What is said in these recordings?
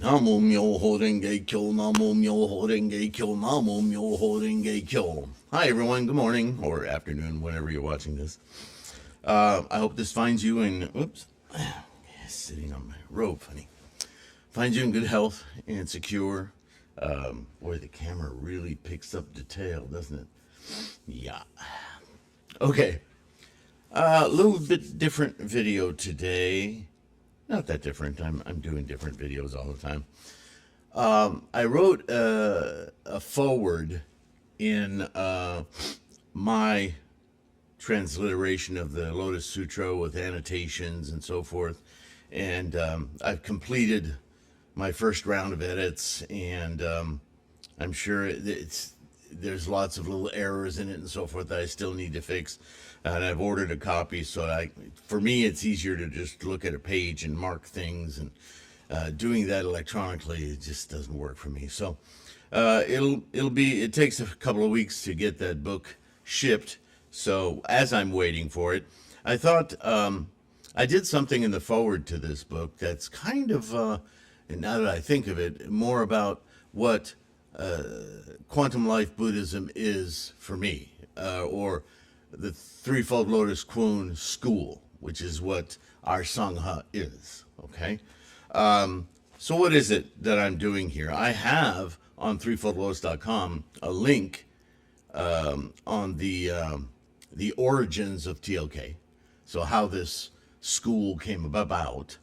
Namo Myoho Renge Kyo, Namo Myoho Renge Kyo, Namo Myoho Renge Kyo. Hi everyone, good morning or afternoon, whenever you're watching this. I hope this finds you in, sitting on my rope, honey. Finds you in good health and secure. Boy, the camera really picks up detail, doesn't it? Yeah. Okay. A little bit different video today. Not that different. I'm doing different videos all the time. I wrote a foreword in my transliteration of the Lotus Sutra with annotations and so forth. And I've completed my first round of edits, and I'm sure there's lots of little errors in it and so forth that I still need to fix. And I've ordered a copy, so for me, it's easier to just look at a page and mark things, and doing that electronically, it just doesn't work for me. So it takes a couple of weeks to get that book shipped. So as I'm waiting for it, I thought I did something in the foreword to this book that's kind of, and now that I think of it, more about what quantum life Buddhism is for me, or the Threefold Lotus Kuan school, which is what our Sangha is, okay? So what is it that I'm doing here? I have on threefoldlotus.com a link on the origins of TLK, so how this school came about.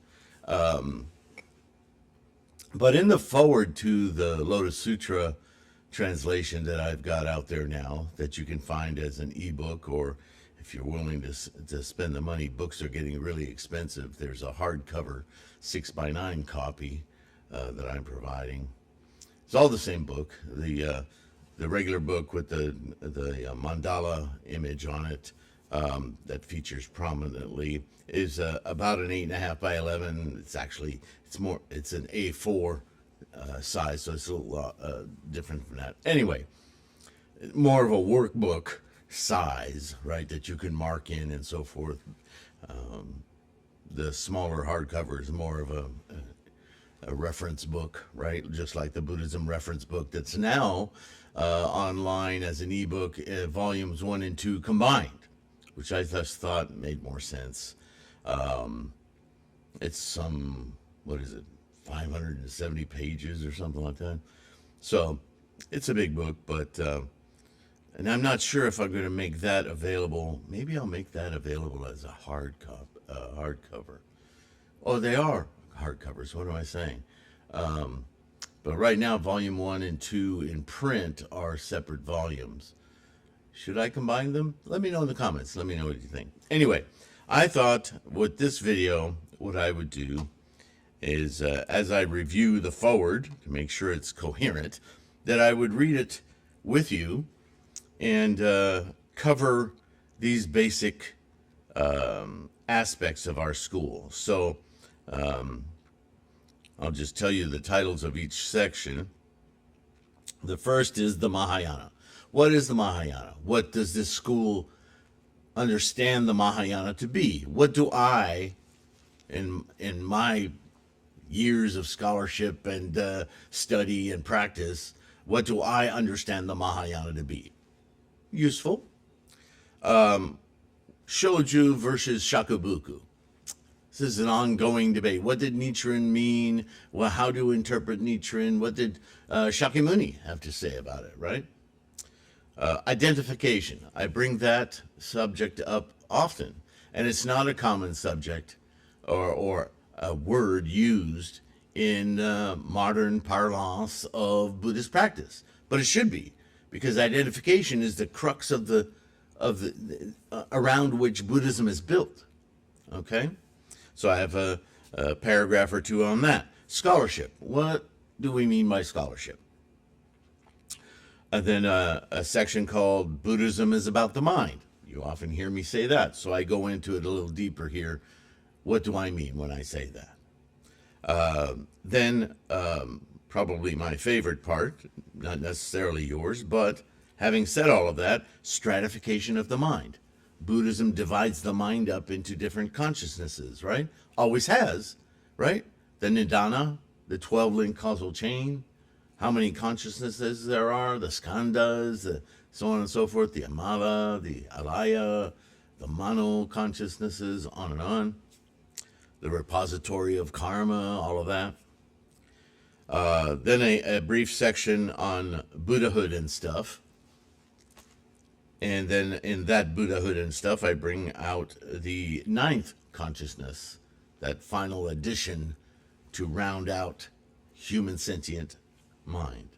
But in the foreword to the Lotus Sutra translation that I've got out there now, that you can find as an ebook, or if you're willing to spend the money, books are getting really expensive. There's a hardcover 6x9 copy that I'm providing. It's all the same book. The regular book with the mandala image on it that features prominently is about an 8.5 by 11. It's an A4 size, so it's a little different from that. Anyway, more of a workbook size, right, that you can mark in and so forth. The smaller hardcover is more of a reference book, right, just like the Buddhism reference book that's now online as an ebook, volumes 1 and 2 combined, which I just thought made more sense. It's some, 570 pages or something like that. So it's a big book, but and I'm not sure if I'm going to make that available. Maybe I'll make that available as a hardcover. Oh, they are hardcovers. What am I saying? But right now, volume 1 and 2 in print are separate volumes. Should I combine them? Let me know in the comments. Let me know what you think. Anyway, I thought with this video, what I would do is, as I review the foreword to make sure it's coherent, that I would read it with you and cover these basic aspects of our school. So I'll just tell you the titles of each section. The first is the Mahayana. What is the Mahayana? What does this school understand the Mahayana to be? What do I, in my years of scholarship and study and practice, what do I understand the Mahayana to be? Useful. Shoju versus Shakubuku. This is an ongoing debate. What did Nichiren mean? Well, how to interpret Nichiren? What did Shakyamuni have to say about it, right? Identification. I bring that subject up often, and it's not a common subject or a word used in modern parlance of Buddhist practice, but it should be, because identification is the crux of the around which Buddhism is built. Okay, so I have a paragraph or two on that. Scholarship. What do we mean by scholarship? And then a section called Buddhism is about the mind. You often hear me say that, so I go into it a little deeper here. What do I mean when I say that? Then probably my favorite part, not necessarily yours, but having said all of that, stratification of the mind. Buddhism divides the mind up into different consciousnesses, right? Always has, right? The Nidana the 12-link causal chain, how many consciousnesses there are, the skandhas, the so on and so forth, the amala, the alaya, the mano consciousnesses, on and on, the repository of karma, all of that. Then a brief section on Buddhahood and stuff. And then in that Buddhahood and stuff, I bring out the 9th consciousness, that final addition to round out human sentient mind.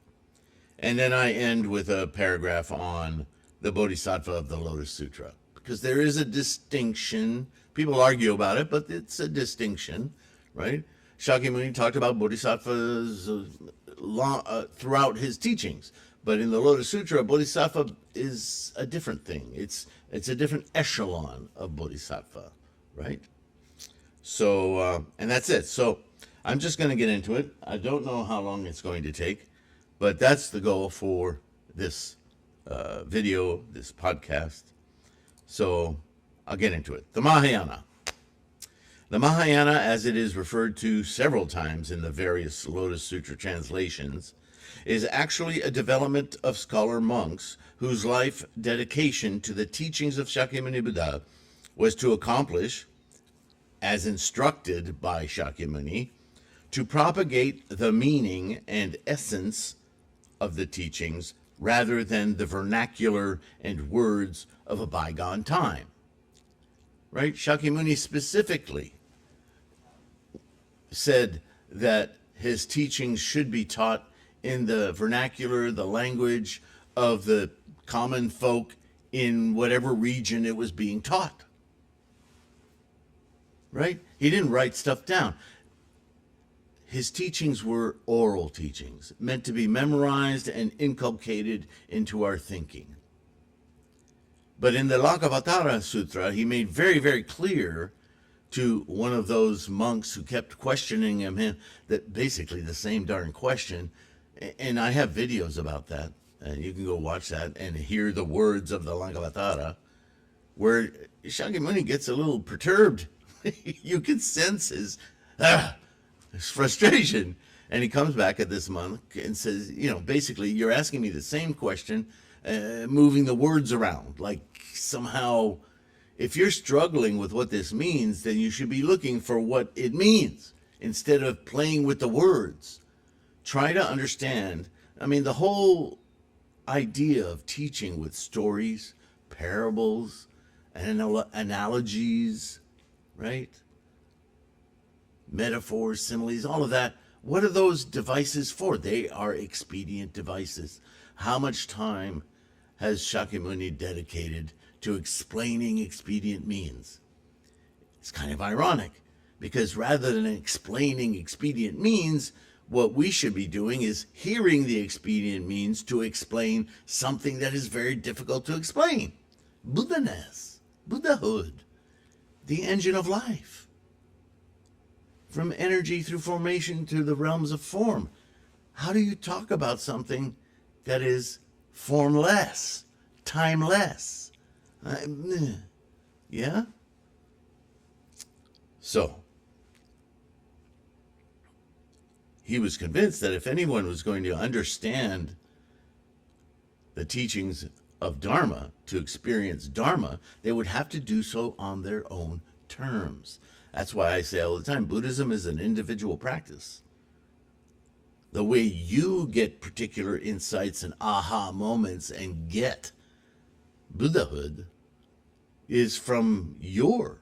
And then I end with a paragraph on the Bodhisattva of the Lotus Sutra, because there is a distinction. People argue about it, but it's a distinction, right? Shakyamuni talked about bodhisattvas throughout his teachings, but in the Lotus Sutra, bodhisattva is a different thing. It's a different echelon of bodhisattva, right? So, and that's it. So I'm just going to get into it. I don't know how long it's going to take, but that's the goal for this video, this podcast. So I'll get into it. The Mahayana. The Mahayana, as it is referred to several times in the various Lotus Sutra translations, is actually a development of scholar monks whose life dedication to the teachings of Shakyamunibuddha was to accomplish, as instructed by Shakyamuni, to propagate the meaning and essence of the teachings rather than the vernacular and words of a bygone time. Right? Shakyamuni specifically said that his teachings should be taught in the vernacular, the language of the common folk in whatever region it was being taught. Right? He didn't write stuff down. His teachings were oral teachings, meant to be memorized and inculcated into our thinking. But in the Lankavatara Sutra, he made very, very clear to one of those monks who kept questioning him that basically the same darn question. And I have videos about that, and you can go watch that and hear the words of the Lankavatara, where Shakyamuni gets a little perturbed. You can sense his frustration. And he comes back at this monk and says, basically, you're asking me the same question, moving the words around. Like somehow, if you're struggling with what this means, then you should be looking for what it means instead of playing with the words. Try to understand. I mean, the whole idea of teaching with stories, parables, and analogies, right? Metaphors, similes, all of that. What are those devices for? They are expedient devices. How much time has Shakyamuni dedicated to explaining expedient means? It's kind of ironic, because rather than explaining expedient means, what we should be doing is hearing the expedient means to explain something that is very difficult to explain. Buddha-ness, Buddhahood, the engine of life. From energy through formation to the realms of form. How do you talk about something that is formless, timeless? Yeah? So, he was convinced that if anyone was going to understand the teachings of Dharma, to experience Dharma, they would have to do so on their own terms. That's why I say all the time, Buddhism is an individual practice. The way you get particular insights and aha moments and get Buddhahood is from your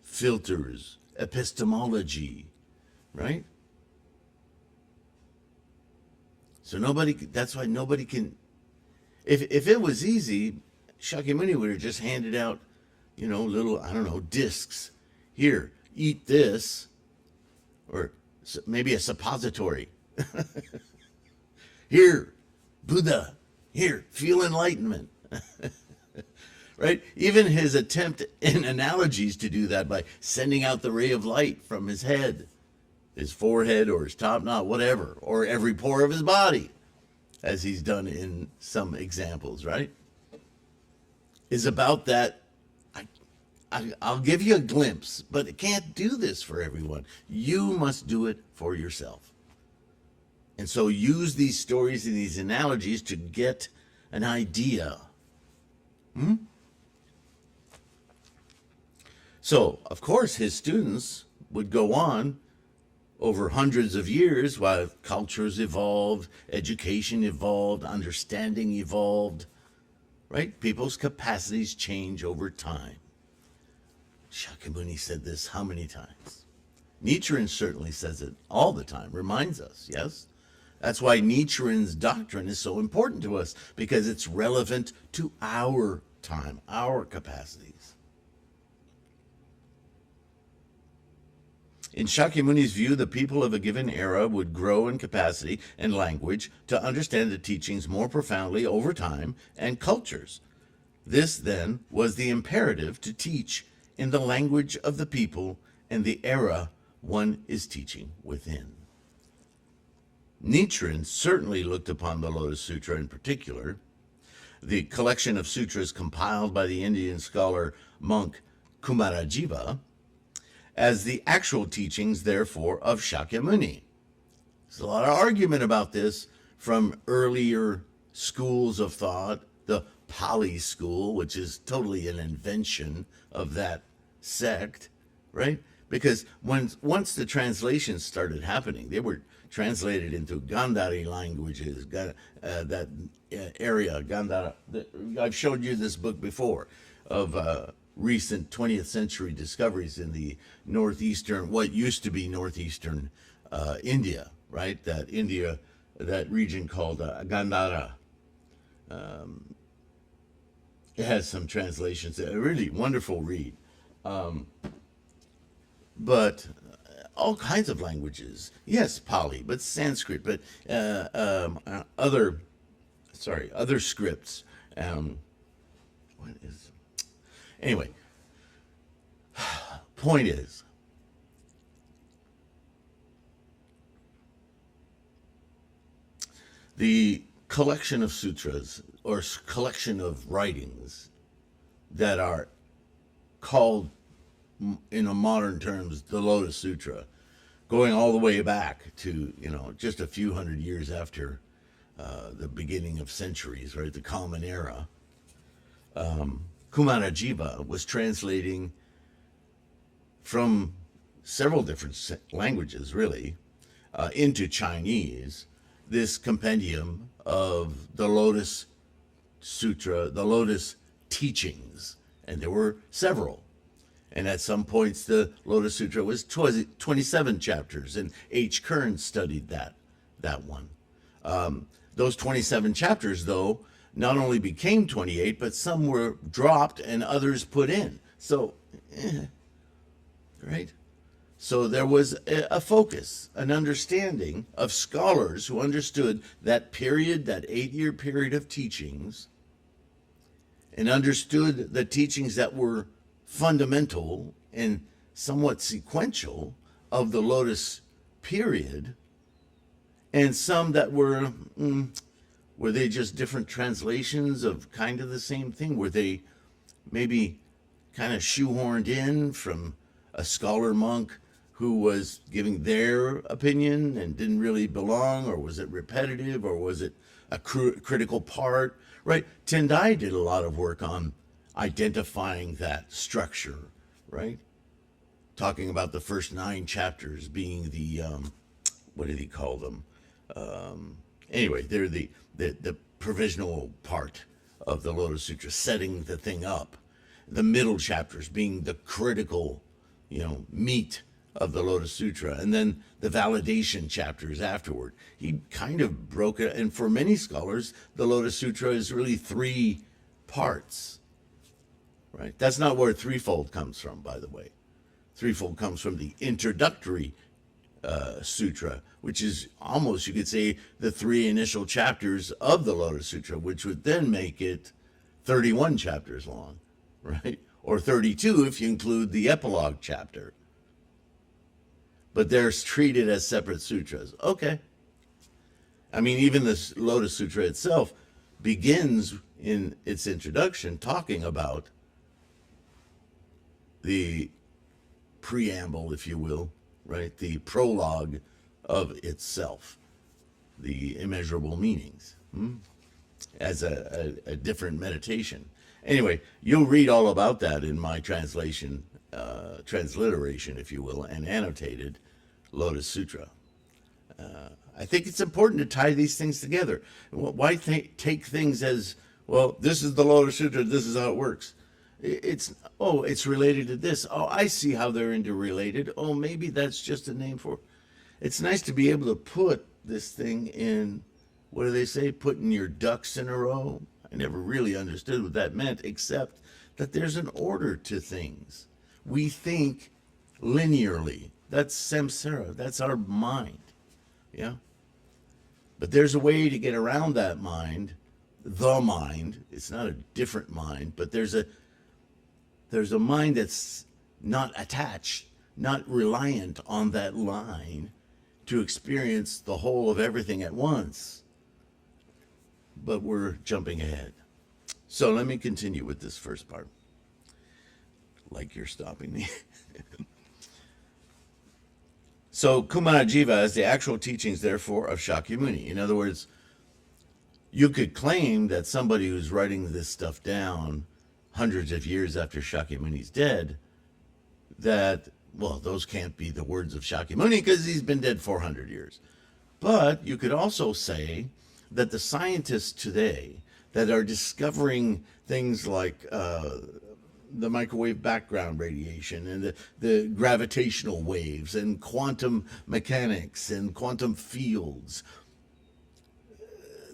filters, epistemology, right? So that's why nobody can, if it was easy, Shakyamuni would have just handed out, little, discs. Here, eat this, or maybe a suppository. Here, Buddha. Here, feel enlightenment. Right? Even his attempt in analogies to do that by sending out the ray of light from his head, his forehead or his top knot, whatever, or every pore of his body, as he's done in some examples, right? Is about that. I'll give you a glimpse, but it can't do this for everyone. You must do it for yourself. And so use these stories and these analogies to get an idea. So, of course, his students would go on over hundreds of years while cultures evolved, education evolved, understanding evolved, right? People's capacities change over time. Shakyamuni said this how many times? Nichiren certainly says it all the time, reminds us, yes? That's why Nichiren's doctrine is so important to us, because it's relevant to our time, our capacities. In Shakyamuni's view, the people of a given era would grow in capacity and language to understand the teachings more profoundly over time and cultures. This, then, was the imperative to teach in the language of the people and the era one is teaching within. Nichiren certainly looked upon the Lotus Sutra in particular, the collection of sutras compiled by the Indian scholar monk Kumarajiva, as the actual teachings, therefore, of Shakyamuni. There's a lot of argument about this from earlier schools of thought, the Pali school, which is totally an invention of that sect, right? Because once the translations started happening, they were translated into Gandhari languages, that area, Gandhara. I've showed you this book before of recent 20th century discoveries in the northeastern, what used to be northeastern India, right? That region called Gandhara. It has some translations, a really wonderful read. But all kinds of languages. Yes, Pali, but Sanskrit, but other scripts. Anyway, point is, the collection of sutras or collection of writings that are called, in a modern terms, the Lotus Sutra, going all the way back to, just a few hundred years after the beginning of centuries, right, the Common Era. Kumarajiva was translating from several different languages, really, into Chinese, this compendium of the Lotus Sutra, the Lotus teachings, and there were several. And at some points, the Lotus Sutra was 27 chapters, and H. Kern studied that one. Those 27 chapters, though, not only became 28, but some were dropped and others put in. So, right? So there was a focus, an understanding of scholars who understood that period, that 8-year period of teachings, and understood the teachings that were fundamental and somewhat sequential of the Lotus period, and some that were they just different translations of kind of the same thing? Were they maybe kind of shoehorned in from a scholar monk who was giving their opinion and didn't really belong, or was it repetitive, or was it a critical part, right? Tendai did a lot of work on identifying that structure, right? Talking about the first 9 chapters being the, what did he call them? Anyway, they're the provisional part of the Lotus Sutra, setting the thing up. The middle chapters being the critical, meat of the Lotus Sutra, and then the validation chapters afterward. He kind of broke it, and for many scholars, the Lotus Sutra is really 3 parts, right? That's not where threefold comes from, by the way. Threefold comes from the introductory sutra, which is almost, you could say, the 3 initial chapters of the Lotus Sutra, which would then make it 31 chapters long, right? Or 32 if you include the epilogue chapter. But they're treated as separate sutras. Okay. I mean, even the Lotus Sutra itself begins in its introduction talking about the preamble, if you will, right? The prologue of itself, the immeasurable meanings, as a different meditation. Anyway, you'll read all about that in my translation, transliteration, if you will, and annotated Lotus Sutra. I think it's important to tie these things together. Why take things as, well, this is the Lotus Sutra, this is how it works. It's related to this. Oh, I see how they're interrelated. Oh, maybe that's just a name for. It's nice to be able to put this thing in, what do they say, putting your ducks in a row. I never really understood what that meant, except that there's an order to things. We think linearly. That's samsara. That's our mind. Yeah? But there's a way to get around that mind, the mind. It's not a different mind, but there's a mind that's not attached, not reliant on that line to experience the whole of everything at once. But we're jumping ahead. So let me continue with this first part. Like you're stopping me. So Kumarajiva is the actual teachings, therefore, of Shakyamuni. In other words, you could claim that somebody who's writing this stuff down hundreds of years after Shakyamuni's dead, that, well, those can't be the words of Shakyamuni because he's been dead 400 years. But you could also say that the scientists today that are discovering things like the microwave background radiation and the gravitational waves and quantum mechanics and quantum fields,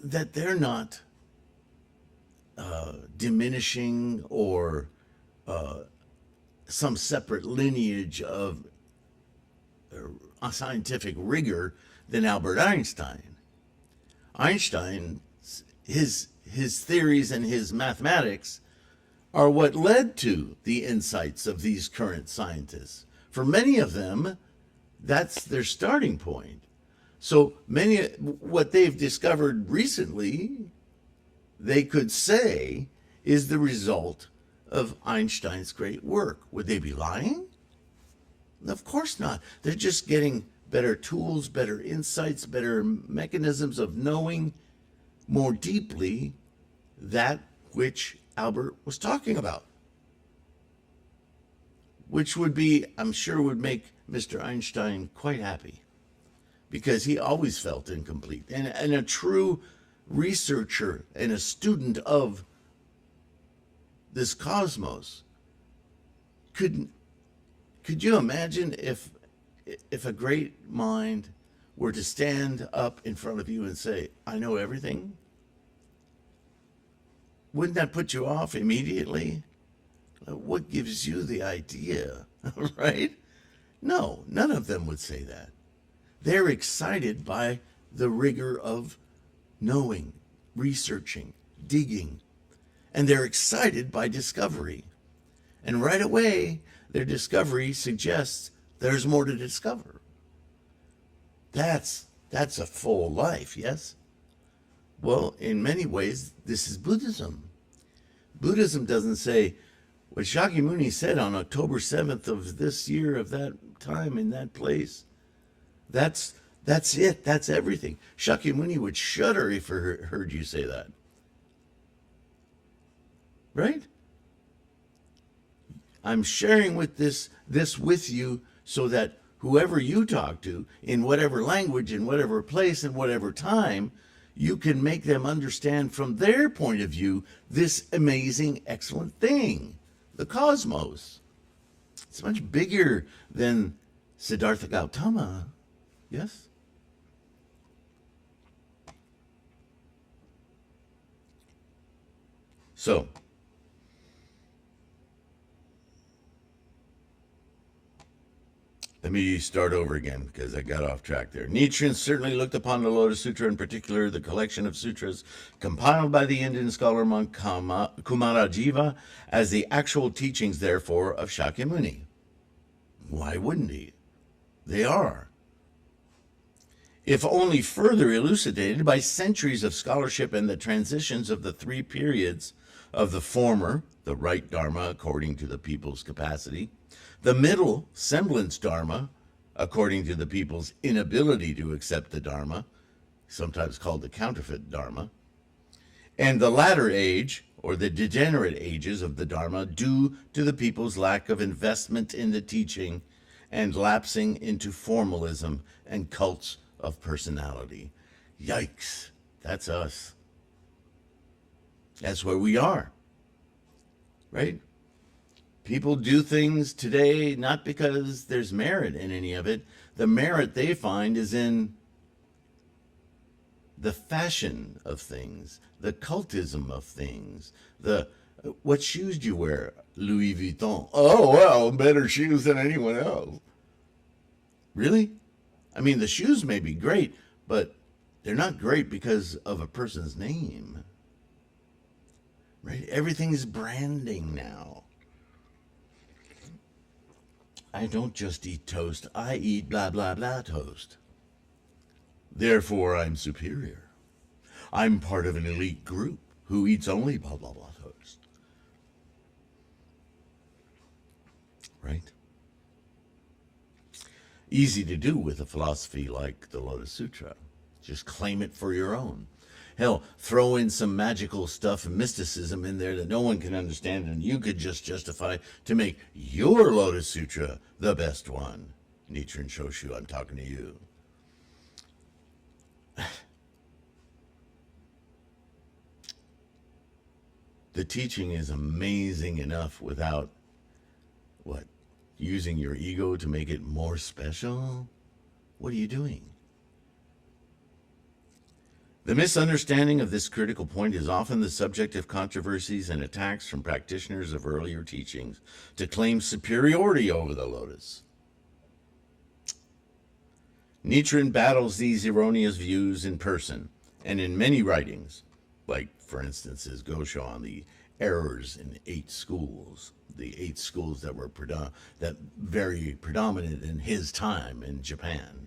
that they're not diminishing or some separate lineage of scientific rigor than Albert Einstein. Einstein, his theories and his mathematics are what led to the insights of these current scientists. For many of them, that's their starting point. So what they've discovered recently, they could say, is the result of Einstein's great work. Would they be lying? Of course not. They're just getting better tools, better insights, better mechanisms of knowing more deeply that which Albert was talking about. Which would be, I'm sure, would make Mr. Einstein quite happy, because he always felt incomplete. And a true researcher and a student of this cosmos, could you imagine if a great mind were to stand up in front of you and say, I know everything? Wouldn't that put you off immediately? What gives you the idea, right? No, none of them would say that. They're excited by the rigor of knowing, researching, digging, and they're excited by discovery. And right away, their discovery suggests there's more to discover. That's a full life, yes? Well, in many ways, this is Buddhism. Buddhism doesn't say, what Shakyamuni said on October 7th of this year, of that time, in that place, that's it, that's everything. Shakyamuni would shudder if he heard you say that. Right? I'm sharing with this with you so that whoever you talk to, in whatever language, in whatever place, in whatever time, you can make them understand from their point of view this amazing, excellent thing, the cosmos. It's much bigger than Siddhartha Gautama, yes? So, let me start over again because I got off track there. Nichiren certainly looked upon the Lotus Sutra, in particular the collection of sutras compiled by the Indian scholar monk Kumarajiva, as the actual teachings, therefore, of Shakyamuni. Why wouldn't he? They are. If only further elucidated by centuries of scholarship and the transitions of the three periods Of the former, the right Dharma according to the people's capacity. The middle, semblance Dharma, according to the people's inability to accept the Dharma, sometimes called the counterfeit Dharma. And the latter age, or the degenerate ages of the Dharma, due to the people's lack of investment in the teaching and lapsing into formalism and cults of personality. Yikes, that's us. That's where we are, right? People do things today not because there's merit in any of it. The merit they find is in the fashion of things, the cultism of things, what shoes do you wear? Louis Vuitton. Oh, well, better shoes than anyone else. Really? I mean, the shoes may be great, but they're not great because of a person's name. Right? Everything is branding now. I don't just eat toast, I eat blah, blah, blah toast. Therefore, I'm superior. I'm part of an elite group who eats only blah, blah, blah toast. Right? Easy to do with a philosophy like the Lotus Sutra. Just claim it for your own. Hell, throw in some magical stuff and mysticism in there that no one can understand, and you could just justify to make your Lotus Sutra the best one. Nichiren Shoshu, I'm talking to you. The teaching is amazing enough without, using your ego to make it more special? What are you doing? The misunderstanding of this critical point is often the subject of controversies and attacks from practitioners of earlier teachings to claim superiority over the lotus. Nichiren battles these erroneous views in person and in many writings, like, for instance, his Gosho on the errors in 8 schools, the 8 schools that were very predominant in his time in Japan.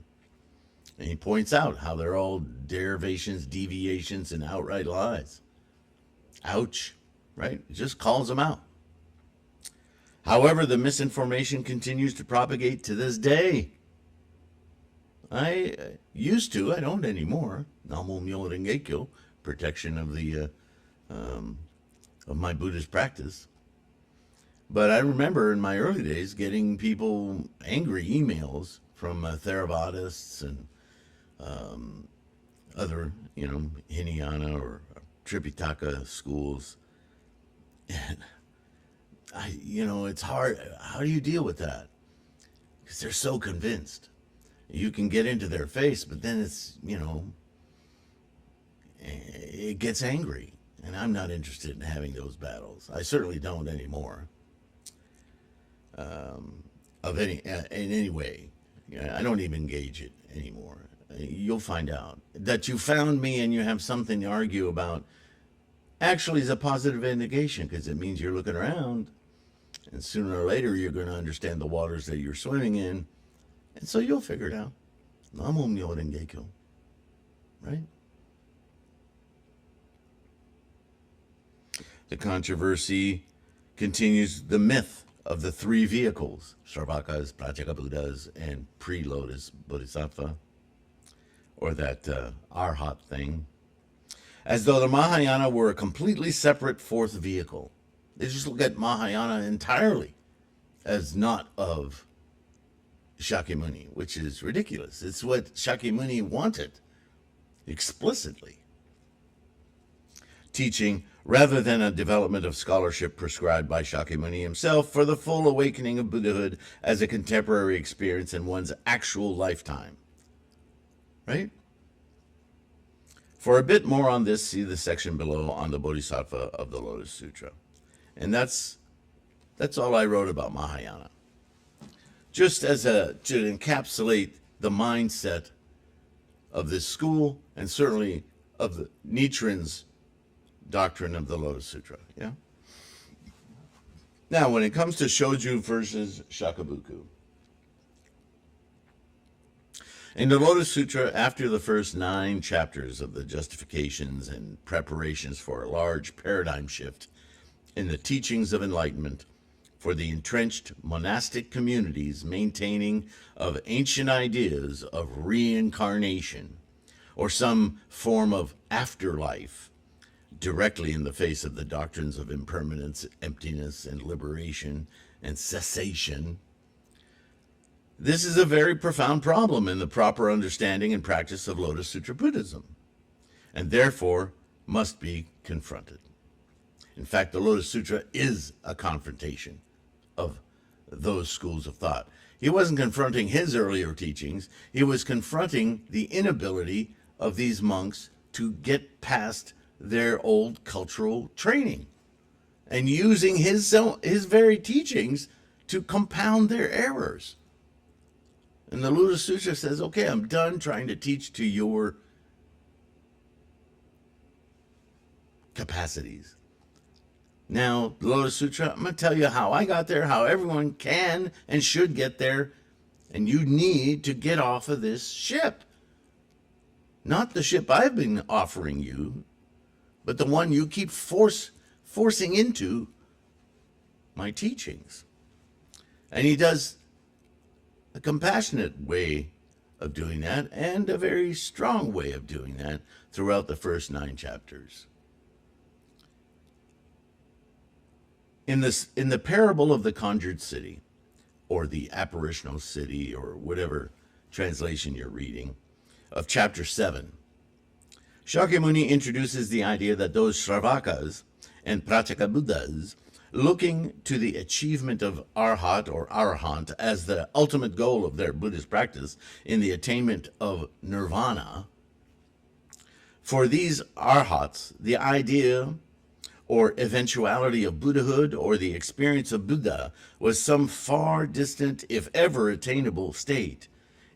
And he points out how they're all derivations, deviations, and outright lies. Ouch, right? It just calls them out. However, the misinformation continues to propagate to this day. I used to, I don't anymore. Namo Myoho Renge Kyo, protection of the of my Buddhist practice. But I remember in my early days getting people angry emails from Theravadists and other, Hinayana or Tripitaka schools. And it's hard. How do you deal with that? Because they're so convinced. You can get into their face, but then it's, it gets angry. And I'm not interested in having those battles. I certainly don't anymore. In any way. I don't even engage it anymore. You'll find out. That you found me and you have something to argue about actually is a positive indication, because it means you're looking around, and sooner or later you're going to understand the waters that you're swimming in, and so you'll figure it out. Namo Myoho Renge Kyo. Right? The controversy continues the myth of the 3 vehicles, Shravakas, Pratyekabuddhas, and pre-Lotus Bodhisattva, or that Arhat thing, as though the Mahayana were a completely separate 4th vehicle. They just look at Mahayana entirely as not of Shakyamuni, which is ridiculous. It's what Shakyamuni wanted explicitly. Teaching rather than a development of scholarship prescribed by Shakyamuni himself for the full awakening of Buddhahood as a contemporary experience in one's actual lifetime. Right? For a bit more on this, see the section below on the Bodhisattva of the Lotus Sutra. And that's all I wrote about Mahayana. Just as to encapsulate the mindset of this school, and certainly of the Nichiren's doctrine of the Lotus Sutra. Yeah. Now, when it comes to Shoju versus Shakabuku, in the Lotus Sutra, after the first 9 chapters of the justifications and preparations for a large paradigm shift in the teachings of enlightenment for the entrenched monastic communities maintaining of ancient ideas of reincarnation or some form of afterlife, directly in the face of the doctrines of impermanence, emptiness, and liberation and cessation. This is a very profound problem in the proper understanding and practice of Lotus Sutra Buddhism, and therefore must be confronted. In fact, the Lotus Sutra is a confrontation of those schools of thought. He wasn't confronting his earlier teachings. He was confronting the inability of these monks to get past their old cultural training and using his very teachings to compound their errors. And the Lotus Sutra says, okay, I'm done trying to teach to your capacities. Now, the Lotus Sutra, I'm going to tell you how I got there, how everyone can and should get there, and you need to get off of this ship. Not the ship I've been offering you, but the one you keep forcing into my teachings. And he does a compassionate way of doing that and a very strong way of doing that throughout the first 9 chapters. In the parable of the conjured city, or the apparitional city, or whatever translation you're reading, of chapter 7, Shakyamuni introduces the idea that those Shravakas and Pratyekabuddhas looking to the achievement of Arhat or Arahant as the ultimate goal of their Buddhist practice in the attainment of nirvana, for these Arhats, the idea or eventuality of Buddhahood or the experience of Buddha was some far distant, if ever attainable state,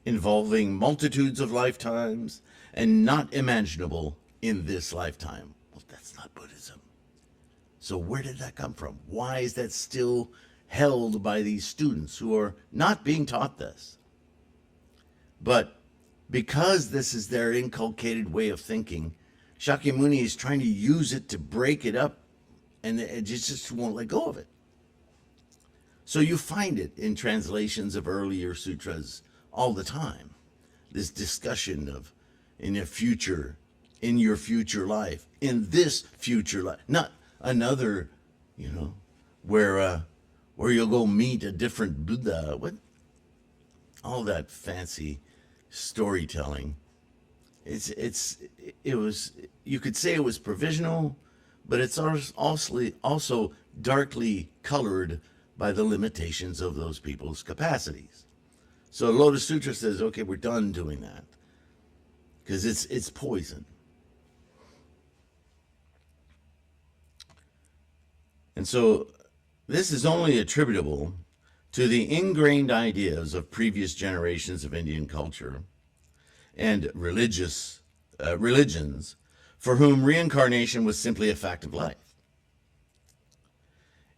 involving multitudes of lifetimes and not imaginable in this lifetime. Well, that's not Buddhism. So where did that come from? Why is that still held by these students who are not being taught this? But because this is their inculcated way of thinking, Shakyamuni is trying to use it to break it up, and it just won't let go of it. So you find it in translations of earlier sutras all the time. This discussion of in your future life, in this future life, not another, where you'll go meet a different Buddha. What? All that fancy storytelling. It was, you could say it was provisional, but it's also darkly colored by the limitations of those people's capacities. So Lotus Sutra says, okay, we're done doing that because it's poison. And so this is only attributable to the ingrained ideas of previous generations of Indian culture and religions for whom reincarnation was simply a fact of life.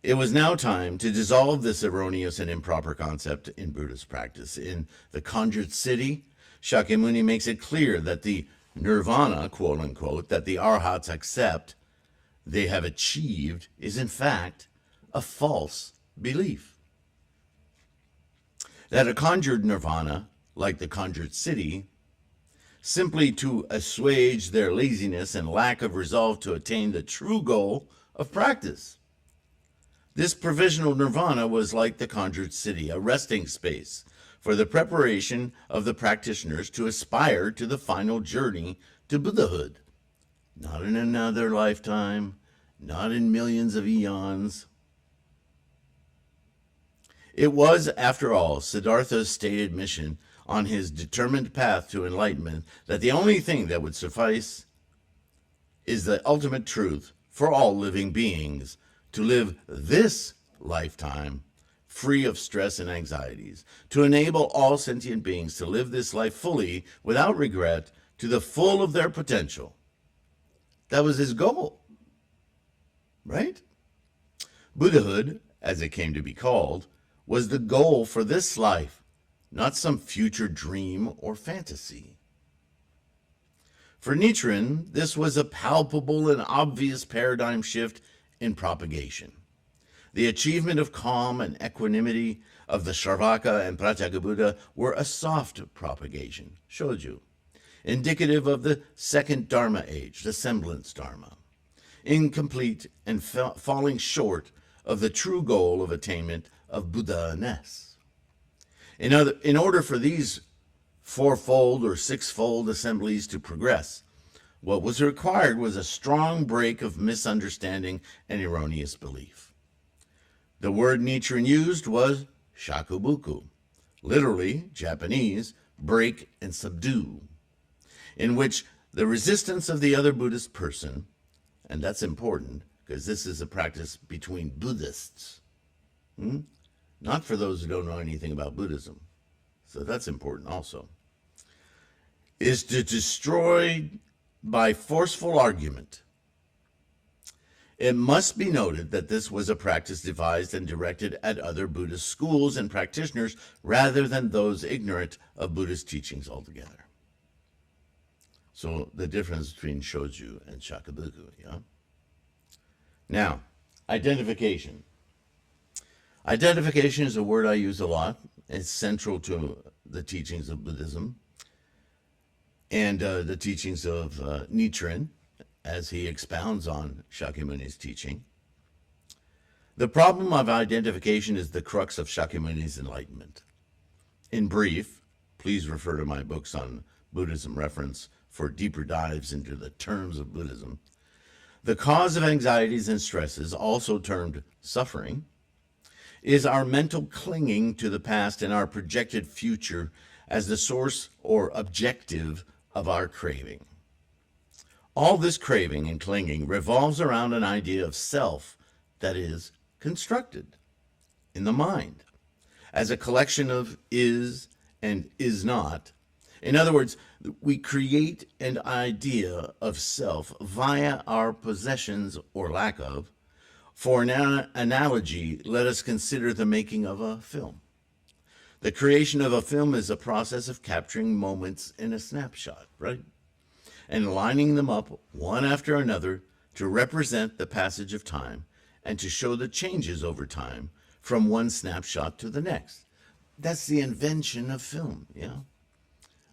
It was now time to dissolve this erroneous and improper concept in Buddhist practice. In The Conjured City, Shakyamuni makes it clear that the nirvana, quote unquote, that the arhats accept they have achieved is in fact a false belief. That a conjured nirvana, like the conjured city, simply to assuage their laziness and lack of resolve to attain the true goal of practice. This provisional nirvana was like the conjured city, a resting space for the preparation of the practitioners to aspire to the final journey to Buddhahood. Not in another lifetime, not in millions of eons. It was, after all, Siddhartha's stated mission on his determined path to enlightenment that the only thing that would suffice is the ultimate truth for all living beings, to live this lifetime free of stress and anxieties, to enable all sentient beings to live this life fully, without regret, to the full of their potential. That was his goal, right? Buddhahood, as it came to be called, was the goal for this life, not some future dream or fantasy. For Nichiren, this was a palpable and obvious paradigm shift in propagation. The achievement of calm and equanimity of the Charvaka and Pratyekabuddha were a soft propagation, shoju, indicative of the second Dharma age, the semblance Dharma, incomplete and falling short of the true goal of attainment of Buddha-ness. In order for these fourfold or sixfold assemblies to progress, what was required was a strong break of misunderstanding and erroneous belief. The word Nichiren used was shakubuku, literally, Japanese, break and subdue, in which the resistance of the other Buddhist person, and that's important because this is a practice between Buddhists, not for those who don't know anything about Buddhism, so that's important also, is to destroy by forceful argument. It must be noted that this was a practice devised and directed at other Buddhist schools and practitioners rather than those ignorant of Buddhist teachings altogether. So the difference between shoju and shakubuku, yeah? Now, identification. Identification is a word I use a lot. It's central to the teachings of Buddhism and the teachings of Nichiren, as he expounds on Shakyamuni's teaching. The problem of identification is the crux of Shakyamuni's enlightenment. In brief, please refer to my books on Buddhism reference for deeper dives into the terms of Buddhism. The cause of anxieties and stresses, also termed suffering, is our mental clinging to the past and our projected future as the source or objective of our craving. All this craving and clinging revolves around an idea of self that is constructed in the mind as a collection of is and is not. In other words, we create an idea of self via our possessions or lack of. For an analogy, let us consider the making of a film. The creation of a film is a process of capturing moments in a snapshot, right? And lining them up one after another to represent the passage of time and to show the changes over time from one snapshot to the next. That's the invention of film, yeah?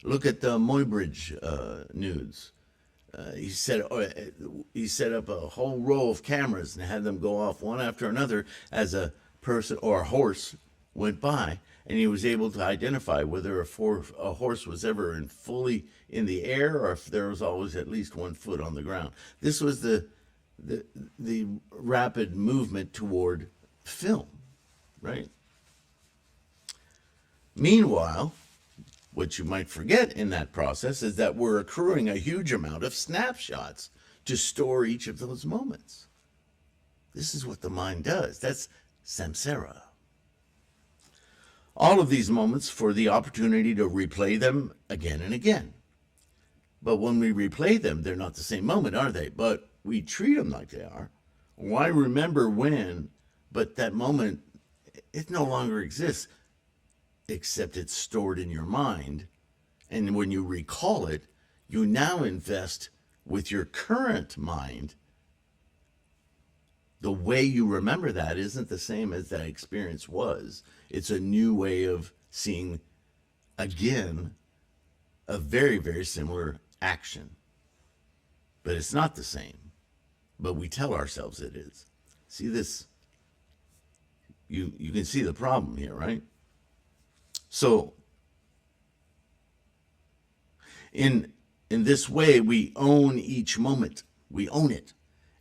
Look at the Muybridge nudes. He set up a whole row of cameras and had them go off one after another as a person or a horse went by, and he was able to identify whether a horse was ever fully in the air or if there was always at least 1 foot on the ground. This was the rapid movement toward film, right? Meanwhile, what you might forget in that process is that we're accruing a huge amount of snapshots to store each of those moments. This is what the mind does. That's samsara. All of these moments for the opportunity to replay them again and again. But when we replay them, they're not the same moment, are they? But we treat them like they are. Why remember when, but that moment, it no longer exists, except it's stored in your mind. And when you recall it, you now invest with your current mind. The way you remember that isn't the same as that experience was. It's a new way of seeing, again, a very, very similar action. But it's not the same. But we tell ourselves it is. See this? You can see the problem here, right? So, in this way, we own each moment. We own it.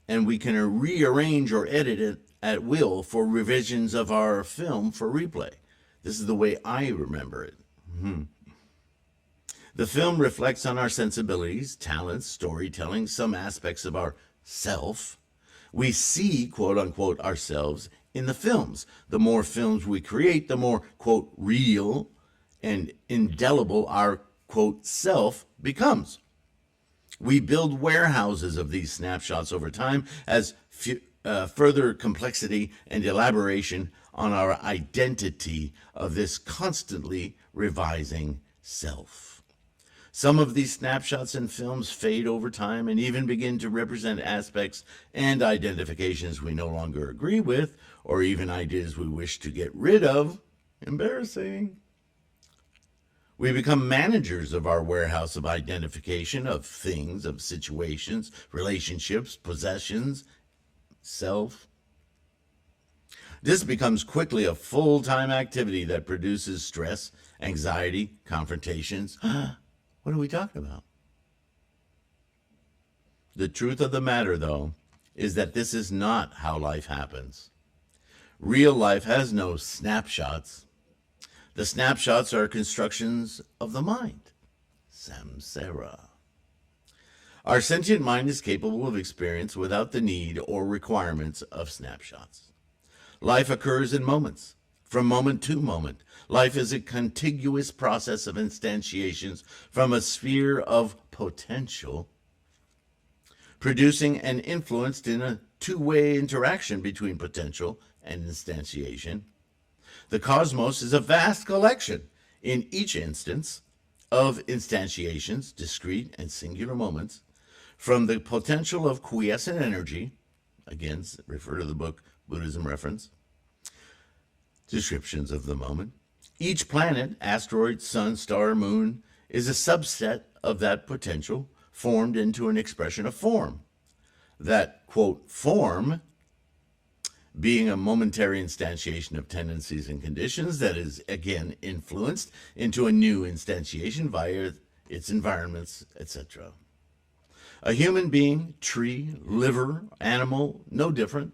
And we can rearrange or edit it at will for revisions of our film for replay. This is the way I remember it. The film reflects on our sensibilities, talents, storytelling, some aspects of our self. We see, quote unquote, ourselves in the films. The more films we create, the more, quote, real and indelible our, quote, self becomes. We build warehouses of these snapshots over time as further complexity and elaboration on our identity of this constantly revising self. Some of these snapshots and films fade over time and even begin to represent aspects and identifications we no longer agree with, or even ideas we wish to get rid of. Embarrassing. We become managers of our warehouse of identification, of things, of situations, relationships, possessions, self. This becomes quickly a full-time activity that produces stress, anxiety, confrontations. What are we talking about? The truth of the matter, though, is that this is not how life happens. Real life has no snapshots. The snapshots are constructions of the mind. Samsara. Our sentient mind is capable of experience without the need or requirements of snapshots. Life occurs in moments, from moment to moment. Life is a contiguous process of instantiations from a sphere of potential, producing and influenced in a two-way interaction between potential and instantiation. The cosmos is a vast collection, in each instance, of instantiations, discrete and singular moments, from the potential of quiescent energy, again, refer to the book Buddhism Reference, descriptions of the moment. Each planet, asteroid, sun, star, moon, is a subset of that potential, formed into an expression of form. That, quote, form, being a momentary instantiation of tendencies and conditions that is, again, influenced into a new instantiation via its environments, etc. A human being, tree, liver, animal, no different.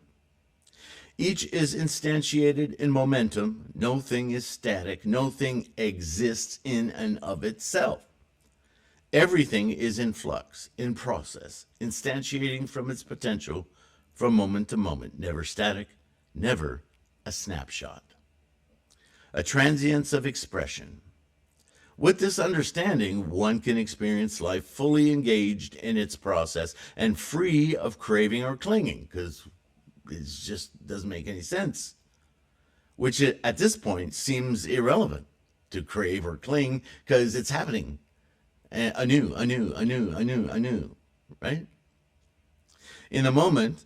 Each is instantiated in momentum. No thing is static. No thing exists in and of itself. Everything is in flux, in process, instantiating from its potential from moment to moment, never static, never a snapshot. A transience of expression. With this understanding, one can experience life fully engaged in its process and free of craving or clinging, because it just doesn't make any sense, which at this point seems irrelevant to crave or cling because it's happening anew, right? In the moment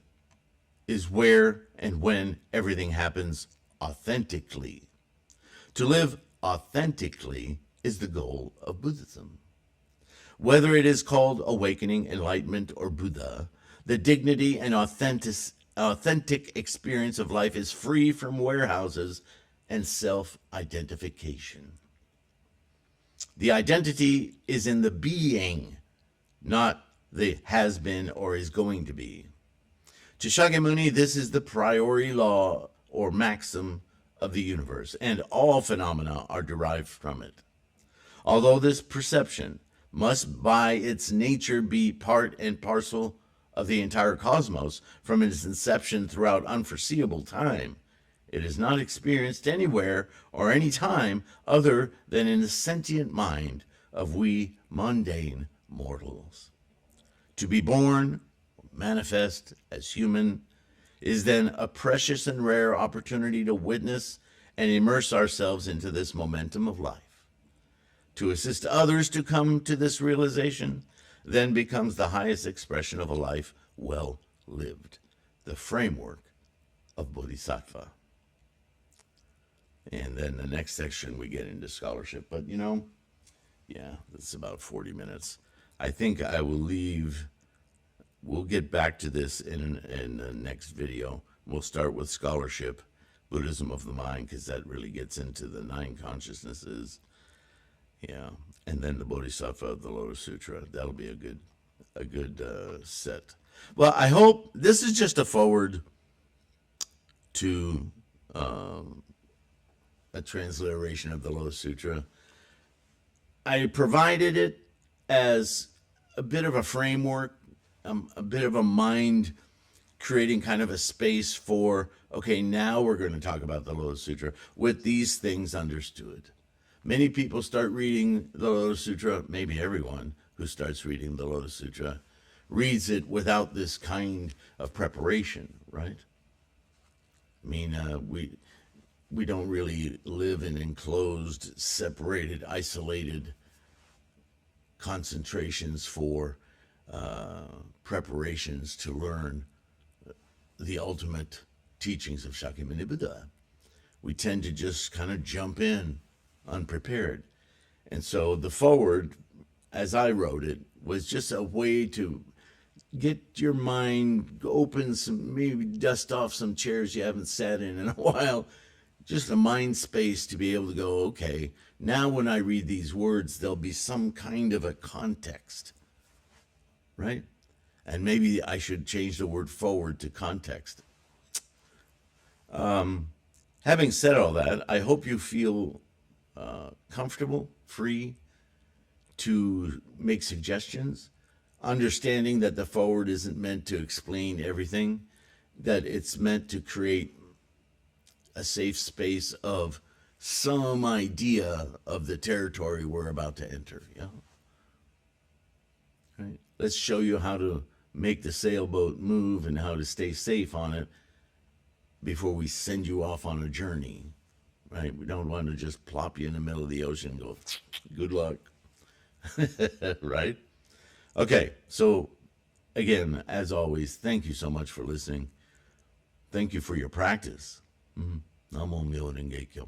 is where and when everything happens authentically. To live authentically is the goal of Buddhism. Whether it is called awakening, enlightenment, or Buddha, the dignity and authentic experience of life is free from warehouses and self-identification. The identity is in the being, not the has been or is going to be. To Shakyamuni, this is the priori law or maxim of the universe, and all phenomena are derived from it. Although this perception must by its nature be part and parcel of the entire cosmos from its inception throughout unforeseeable time, it is not experienced anywhere or any time other than in the sentient mind of we mundane mortals. To be born, manifest as human, is then a precious and rare opportunity to witness and immerse ourselves into this momentum of life. To assist others to come to this realization then becomes the highest expression of a life well lived, the framework of Bodhisattva. And then the next section we get into scholarship. But it's about 40 minutes. I think I will leave. We'll get back to this in the next video. We'll start with scholarship, Buddhism of the mind, because that really gets into the 9 consciousnesses. Yeah, and then the Bodhisattva of the Lotus Sutra. That'll be a good set. Well, I hope this is just a forward to a transliteration of the Lotus Sutra. I provided it as a bit of a framework, a bit of a mind creating kind of a space for, okay, now we're going to talk about the Lotus Sutra with these things understood. Many people start reading the Lotus Sutra, maybe everyone who starts reading the Lotus Sutra reads it without this kind of preparation, right? I mean, we don't really live in enclosed, separated, isolated concentrations for preparations to learn the ultimate teachings of Shakyamunibuddha. We tend to just kind of jump in unprepared. And so the foreword, as I wrote it, was just a way to get your mind open, some, maybe dust off some chairs you haven't sat in a while, just a mind space to be able to go, okay, now when I read these words, there'll be some kind of a context, right? And maybe I should change the word forward to context. Having said all that, I hope you feel comfortable, free to make suggestions, understanding that the forward isn't meant to explain everything, that it's meant to create a safe space of some idea of the territory we're about to enter. Yeah. Right. Let's show you how to make the sailboat move and how to stay safe on it before we send you off on a journey. Right? We don't want to just plop you in the middle of the ocean and go, good luck. Right? Okay, so again, as always, thank you so much for listening. Thank you for your practice. Namo Myoho Renge Kyo.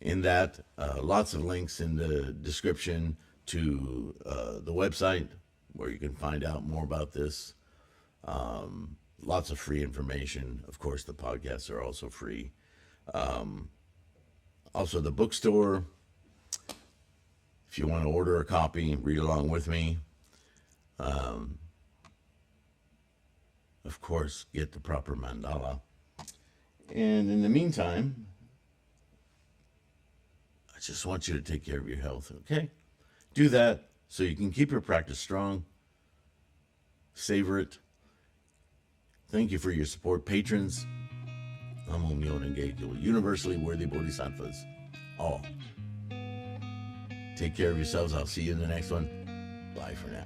In that, lots of links in the description to the website where you can find out more about this. Lots of free information. Of course, the podcasts are also free. Also, the bookstore. If you want to order a copy, read along with me. Of course, get the proper mandala. And in the meantime, I just want you to take care of your health, okay? Do that so you can keep your practice strong. Savor it. Thank you for your support, patrons. Namo Myoho Renge Kyo, universally worthy bodhisattvas, all. Take care of yourselves. I'll see you in the next one. Bye for now.